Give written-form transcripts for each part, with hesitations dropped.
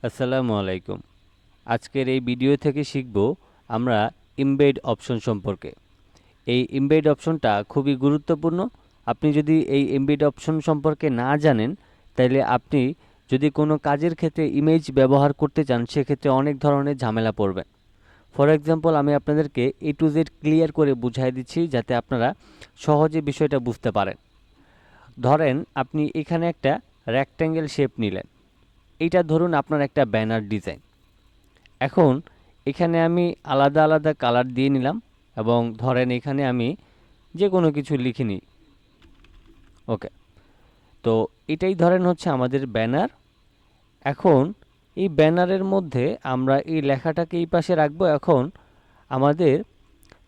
আসসালামু আলাইকুম। আজকের এই ভিডিও থেকে শিখব আমরা এমবেড অপশন সম্পর্কে। এই এমবেড অপশনটা খুবই গুরুত্বপূর্ণ। আপনি যদি এই এমবেড অপশন সম্পর্কে না জানেন, তাহলে আপনি যদি কোনো কাজের ক্ষেত্রে ইমেজ ব্যবহার করতে চান, সেক্ষেত্রে অনেক ধরনের ঝামেলা পড়বেন। ফর এক্সাম্পল, আমি আপনাদেরকে এ টু জেড ক্লিয়ার করে বুঝাই দিচ্ছি, যাতে আপনারা সহজে বিষয়টা বুঝতে পারেন। ধরেন আপনি এখানে একটা রেক্ট্যাঙ্গেল শেপ নিলেন। এইটা ধরুন আপনার একটা ব্যানার ডিজাইন। এখন এখানে আমি আলাদা আলাদা কালার দিয়ে নিলাম এবং ধরেন এখানে আমি যে কোনো কিছু লিখে নিই। ওকে, তো এটাই ধরেন হচ্ছে আমাদের ব্যানার। এখন এই ব্যানারের মধ্যে আমরা এই লেখাটাকে এই পাশে রাখবো। এখন আমাদের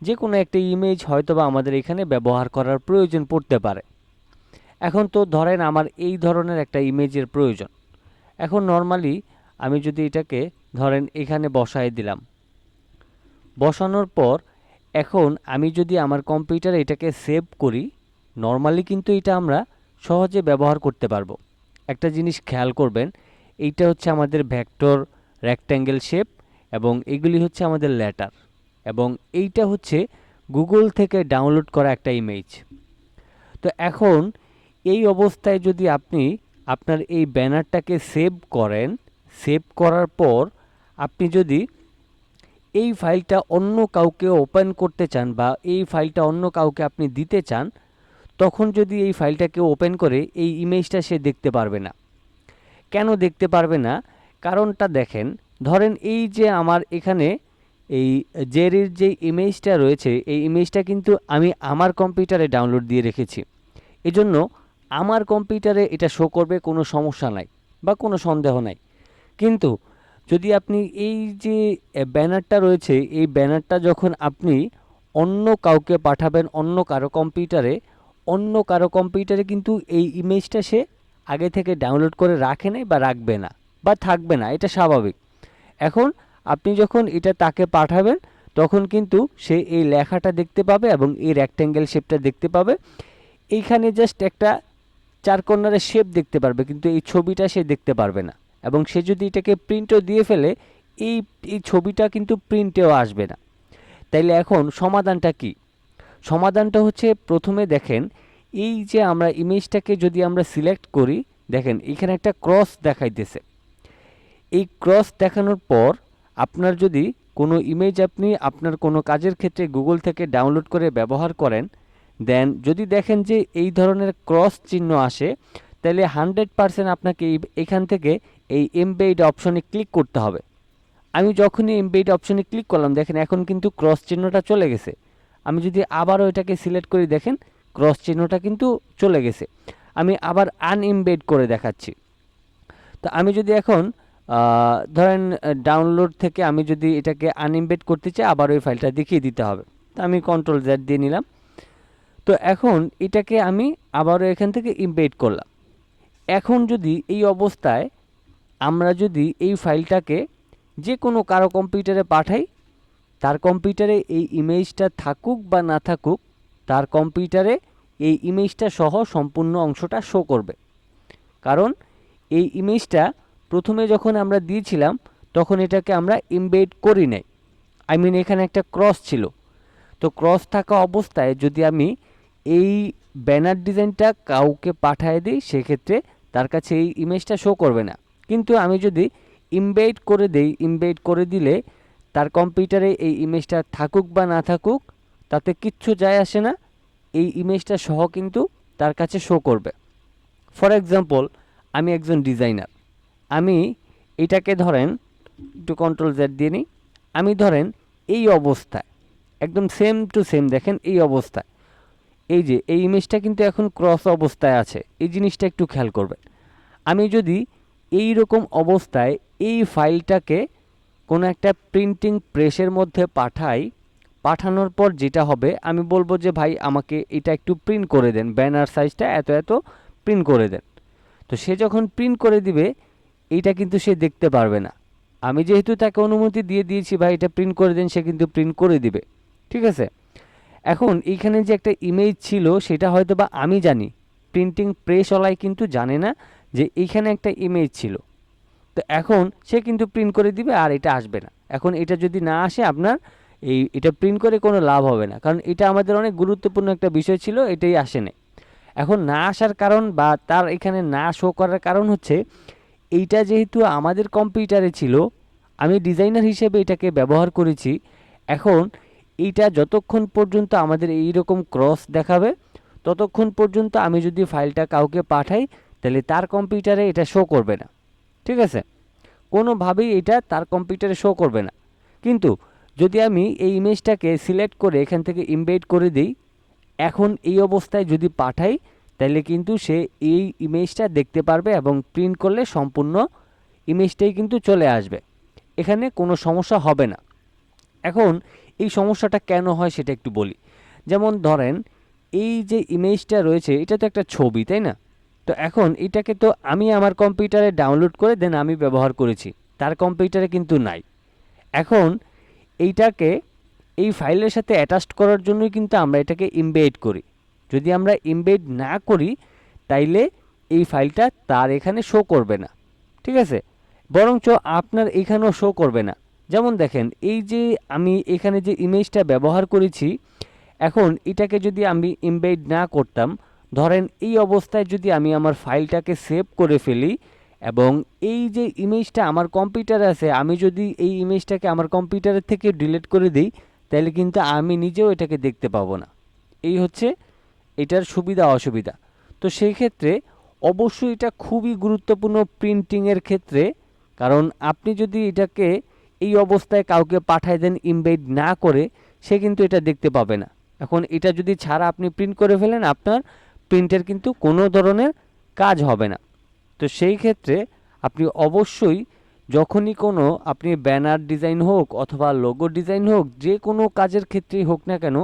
যে কোনো একটা ইমেজ হয়তোবা আমাদের এখানে ব্যবহার করার প্রয়োজন পড়তে পারে। এখন তো ধরেন আমার এই ধরনের একটা ইমেজের প্রয়োজন। এখন নর্মালি আমি যদি এটাকে ধরেন এখানে বসায় দিলাম, বসানোর পর এখন আমি যদি আমার কম্পিউটারে এটাকে সেভ করি, নর্মালি কিন্তু এটা আমরা সহজে ব্যবহার করতে পারবো। একটা জিনিস খেয়াল করবেন, এইটা হচ্ছে আমাদের ভেক্টর রেক্ট্যাঙ্গেল শেপ এবং এগুলি হচ্ছে আমাদের লেটার, এবং এইটা হচ্ছে গুগল থেকে ডাউনলোড করা একটা ইমেজ। তো এখন এই অবস্থায় যদি আপনি আপনার এই ব্যানারটাকে সেভ করেন, সেভ করার পর আপনি যদি এই ফাইলটা অন্য কাউকে ওপেন করতে চান বা এই ফাইলটা অন্য কাউকে আপনি দিতে চান, তখন যদি এই ফাইলটা কেউ ওপেন করে এই ইমেজটা সে দেখতে পারবে না। কেন দেখতে পারবে না? কারণটা দেখেন, ধরেন এই যে আমার এখানে এই জেরির যে ইমেজটা রয়েছে, এই ইমেজটা কিন্তু আমি আমার কম্পিউটারে ডাউনলোড দিয়ে রেখেছি। এজন্য আমার কম্পিউটারে এটা শো করবে, কোনো সমস্যা নাই বা কোনো সন্দেহ নাই। কিন্তু যদি আপনি এই যে ব্যানারটা রয়েছে, এই ব্যানারটা যখন আপনি অন্য কাউকে পাঠাবেন, অন্য কারো কম্পিউটারে কিন্তু এই ইমেজটা সে আগে থেকে ডাউনলোড করে রাখে নাই বা রাখবে না বা থাকবে না, এটা স্বাভাবিক। এখন আপনি যখন এটা তাকে পাঠাবেন, তখন কিন্তু সে এই লেখাটা দেখতে পাবে এবং এই রেক্ট্যাঙ্গেল শেপটা দেখতে পাবে। এইখানে জাস্ট একটা চার কর্নারের শেপ দেখতে পারবে, কিন্তু এই ছবিটা সে দেখতে পারবে না। এবং সে যদি এটাকে প্রিন্টও দিয়ে ফেলে, এই এই ছবিটা কিন্তু প্রিন্টেও আসবে না। তাইলে এখন সমাধানটা কি? সমাধানটা হচ্ছে, প্রথমে দেখেন এই যে আমরা ইমেজটাকে যদি আমরা সিলেক্ট করি, দেখেন এখানে একটা ক্রস দেখাইতেছে। এই ক্রস দেখানোর পর আপনার যদি কোনো ইমেজ আপনি আপনার কোনো কাজের ক্ষেত্রে গুগল থেকে ডাউনলোড করে ব্যবহার করেন, দেন যদি দেখেন যে এই ধরনের ক্রস চিহ্ন আসে, তাহলে 100% আপনাকে এখান থেকে এই এমবেড অপশনে ক্লিক করতে হবে। আমি যখনই এমবেড অপশনে ক্লিক করলাম, দেখেন এখন কিন্তু ক্রস চিহ্নটা চলে গেছে। আমি যদি আবারও এটাকে সিলেক্ট করি, দেখেন ক্রস চিহ্নটা কিন্তু চলে গেছে। আমি আবার আনএমবেড করে দেখাচ্ছি। তো আমি যদি এখন ধরেন ডাউনলোড থেকে আমি যদি এটাকে আনএমবেড করতে চাই, আবার ওই ফাইলটা দেখিয়ে দিতে হবে। তো আমি Ctrl Z দিয়ে নিলাম। তো এখন এটাকে আমি আবারও এখান থেকে এমবেড করলাম। এখন যদি এই অবস্থায় আমরা যদি এই ফাইলটাকে যে কোনো কারো কম্পিউটারে পাঠাই, তার কম্পিউটারে এই ইমেজটা থাকুক বা না থাকুক, তার কম্পিউটারে এই ইমেজটা সহ সম্পূর্ণ অংশটা শো করবে। কারণ এই ইমেজটা প্রথমে যখন আমরা দিয়েছিলাম, তখন এটাকে আমরা এমবেড করি নাই। এখানে একটা ক্রস ছিল। তো ক্রস থাকা অবস্থায় যদি আমি এই ব্যানার ডিজাইনটা কাউকে পাঠিয়ে দিই, সেক্ষেত্রে তার কাছে এই ইমেজটা শো করবে না। কিন্তু আমি যদি এমবেড করে দেই, এমবেড করে দিলে তার কম্পিউটারে এই ইমেজটা থাকুক বা না থাকুক, তাতে কিচ্ছু যায় আসে না। এই ইমেজটা সহ কিন্তু তার কাছে শো করবে। ফর এক্সাম্পল, আমি একজন ডিজাইনার। আমি এটাকে ধরেন একটু Ctrl Z দিয়ে নিই। আমি ধরেন এই অবস্থায় একদম সেম টু সেম, দেখেন এই অবস্থায় এই যে এই ইমেজটা কিন্তু এখন ক্রস অবস্থায় আছে। এই জিনিসটা একটু খেয়াল করবেন। আমি যদি এই রকম অবস্থায় এই ফাইলটাকে কোনো একটা প্রিন্টিং প্রেসের মধ্যে পাঠাই, পাঠানোর পর যেটা হবে, আমি বলবো যে ভাই আমাকে এটা একটু প্রিন্ট করে দেন, ব্যানার সাইজটা এত এত প্রিন্ট করে দেন। তো সে যখন প্রিন্ট করে দিবে, এইটা কিন্তু সে দেখতে পারবে না। আমি যেহেতু তাকে অনুমতি দিয়ে দিয়েছি ভাই এটা প্রিন্ট করে দেন, সে কিন্তু প্রিন্ট করে দিবে। ঠিক আছে? এখন এইখানে যে একটা ইমেজ ছিল, সেটা হয়তো বা আমি জানি, প্রিন্টিং প্রেসওয়ালাই কিন্তু জানে না যে এইখানে একটা ইমেজ ছিল। তো এখন সে কিন্তু প্রিন্ট করে দিবে আর এটা আসবে না। এখন এটা যদি না আসে আপনার এটা প্রিন্ট করে কোনো লাভ হবে না, কারণ এটা আমাদের অনেক গুরুত্বপূর্ণ একটা বিষয় ছিল, এটাই আসে না। এখন না আসার কারণ বা তার এখানে না শো করার কারণ হচ্ছে এইটা যেহেতু আমাদের কম্পিউটারে ছিল, আমি ডিজাইনার হিসেবে এটাকে ব্যবহার করেছি। এখন এইটা যতক্ষণ পর্যন্ত আমাদের এইরকম ক্রস দেখাবে ততক্ষণ পর্যন্ত আমি যদি ফাইলটা কাউকে পাঠাই তাহলে তার কম্পিউটারে এটা শো করবে না, ঠিক আছে? কোনোভাবেই এটা তার কম্পিউটারে শো করবে না। কিন্তু যদি আমি এই ইমেজটাকে সিলেক্ট করে এখান থেকে ইমবেড করে দিই, এখন এই অবস্থায় যদি পাঠাই তাহলে কিন্তু সে এই ইমেজটা দেখতে পারবে এবং প্রিন্ট করলে সম্পূর্ণ ইমেজটাই কিন্তু চলে আসবে, এখানে কোনো সমস্যা হবে না। এখন এই সমস্যাটা কেন হয় সেটা একটু বলি। যেমন ধরেন এই যে ইমেজটা রয়েছে এটা তো একটা ছবি, তাই না? তো এখন এটাকে তো আমি আমার কম্পিউটারে ডাউনলোড করে দেন আমি ব্যবহার করেছি, তার কম্পিউটারে কিন্তু নাই। এখন এইটাকে এই ফাইলের সাথে অ্যাটাচড করার জন্যই কিন্তু আমরা এটাকে ইমবেড করি। যদি আমরা ইমবেড না করি তাইলে এই ফাইলটা তার এখানে শো করবে না, ঠিক আছে? বরঞ্চ আপনার এখানেও শো করবে না। যেমন দেখেন এই যে আমি এখানে যে ইমেজটা ব্যবহার করেছি, এখন এটাকে যদি আমি ইমবেড না করতাম, ধরেন এই অবস্থায় যদি আমি আমার ফাইলটাকে সেভ করে ফেলি এবং এই যে ইমেজটা আমার কম্পিউটারে আছে আমি যদি এই ইমেজটাকে আমার কম্পিউটারের থেকে ডিলিট করে দিই তাহলে কিন্তু আমি নিজেও এটাকে দেখতে পাবো না। এই হচ্ছে এটার সুবিধা অসুবিধা। তো সেই ক্ষেত্রে অবশ্যই এটা খুবই গুরুত্বপূর্ণ প্রিন্টিংয়ের ক্ষেত্রে, কারণ আপনি যদি এটাকে এই অবস্থায় কাউকে পাঠায় দেন ইমবেড না করে, সে কিন্তু এটা দেখতে পাবে না। এখন এটা যদি ছাড়া আপনি প্রিন্ট করে ফেলেন আপনার প্রিন্টের কিন্তু কোনো ধরনের কাজ হবে না। তো সেই ক্ষেত্রে আপনি অবশ্যই যখনই কোনো আপনি ব্যানার ডিজাইন হোক অথবা লোগো ডিজাইন হোক, যে কোনো কাজের ক্ষেত্রেই হোক না কেন,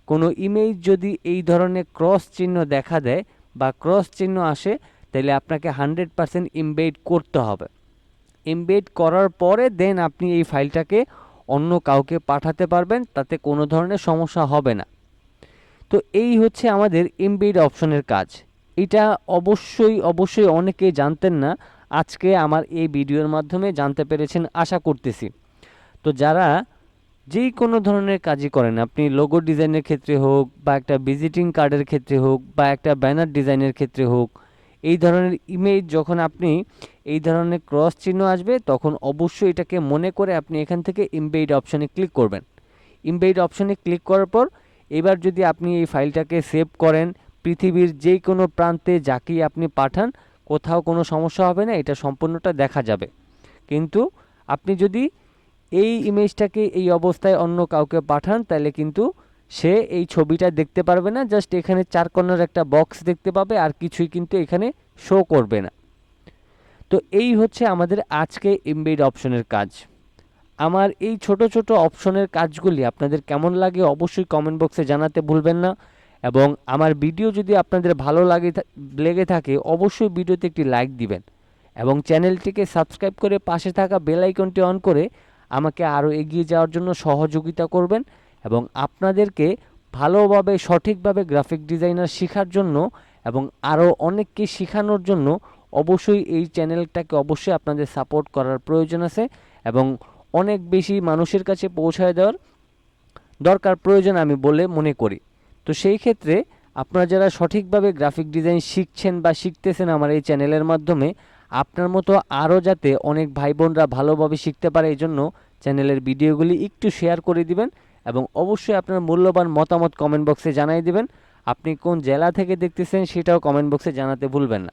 কোনো ইমেজ যদি এই ধরনের ক্রস চিহ্ন দেখা দেয় বা ক্রস চিহ্ন আসে তাহলে আপনাকে 100% ইমবেড করতে হবে। এমবেড করার পরে দেন আপনি এই ফাইলটাকে অন্য কাউকে পাঠাতে পারবেন, তাতে কোনো ধরনের সমস্যা হবে না। তো এই হচ্ছে আমাদের এমবেড অপশনের কাজ। এটা অবশ্যই অনেকেই জানতেন না, আজকে আমার এই ভিডিওর মাধ্যমে জানতে পেরেছেন আশা করতেছি। তো যারা যেই কোনো ধরনের কাজই করেন, আপনি লোগো ডিজাইনের ক্ষেত্রে হোক বা একটা ভিজিটিং কার্ডের ক্ষেত্রে হোক বা একটা ব্যানার ডিজাইনের ক্ষেত্রে হোক, এই ধরনের ইমেজ যখন আপনি এই ধরনের ক্রস চিহ্ন আসবে তখন অবশ্যই এটাকে মনে করে আপনি এখান থেকে এমবেড অপশনে ক্লিক করবেন। এমবেড অপশনে ক্লিক করার পর এবার যদি আপনি এই ফাইলটাকে সেভ করেন পৃথিবীর যে কোনো প্রান্তে যাকেই আপনি পাঠান কোথাও কোনো সমস্যা হবে না, এটা সম্পূর্ণটা দেখা যাবে। কিন্তু আপনি যদি এই ইমেজটাকে এই অবস্থায় অন্য কাউকে পাঠান তাহলে কিন্তু সে এই ছবিটা দেখতে পারবে না, জাস্ট এখানে 4 কর্নার একটা বক্স দেখতে পাবে আর কিছুই কিন্তু এখানে শো করবে না। তো এই হচ্ছে আমাদের আজকে এমবেড অপশনের কাজ। আমার এই ছোট ছোট অপশনের কাজগুলি আপনাদের কেমন লাগে অবশ্যই কমেন্ট বক্সে জানাতে ভুলবেন না, এবং আমার ভিডিও যদি আপনাদের ভালো লেগে থাকে অবশ্যই ভিডিওতে একটি লাইক দিবেন এবং চ্যানেলটিকে সাবস্ক্রাইব করে পাশে থাকা বেল আইকনটি অন করে আমাকে আরও এগিয়ে যাওয়ার জন্য সহযোগিতা করবেন। এবং আপনাদেরকে ভালোভাবে সঠিকভাবে গ্রাফিক ডিজাইনার শেখার জন্য এবং আরও অনেককে শেখানোর জন্য অবশ্যই এই চ্যানেলটাকে অবশ্যই আপনাদের সাপোর্ট করার প্রয়োজন আছে এবং অনেক বেশি মানুষের কাছে পৌঁছায় দেওয়ার দরকার প্রয়োজন আমি বলে মনে করি। তো সেই ক্ষেত্রে আপনারা যারা সঠিকভাবে গ্রাফিক ডিজাইন শিখছেন বা শিখতেছেন আমার এই চ্যানেলের মাধ্যমে, আপনার মতো আরও যাতে অনেক ভাই বোনরা ভালোভাবে শিখতে পারে এই জন্য চ্যানেলের ভিডিওগুলি একটু শেয়ার করে দিবেন এবং অবশ্যই আপনার মূল্যবান মতামত কমেন্ট বক্সে জানিয়ে দিবেন। আপনি কোন জেলা থেকে দেখতেছেন সেটাও কমেন্ট বক্সে জানাতে ভুলবেন না।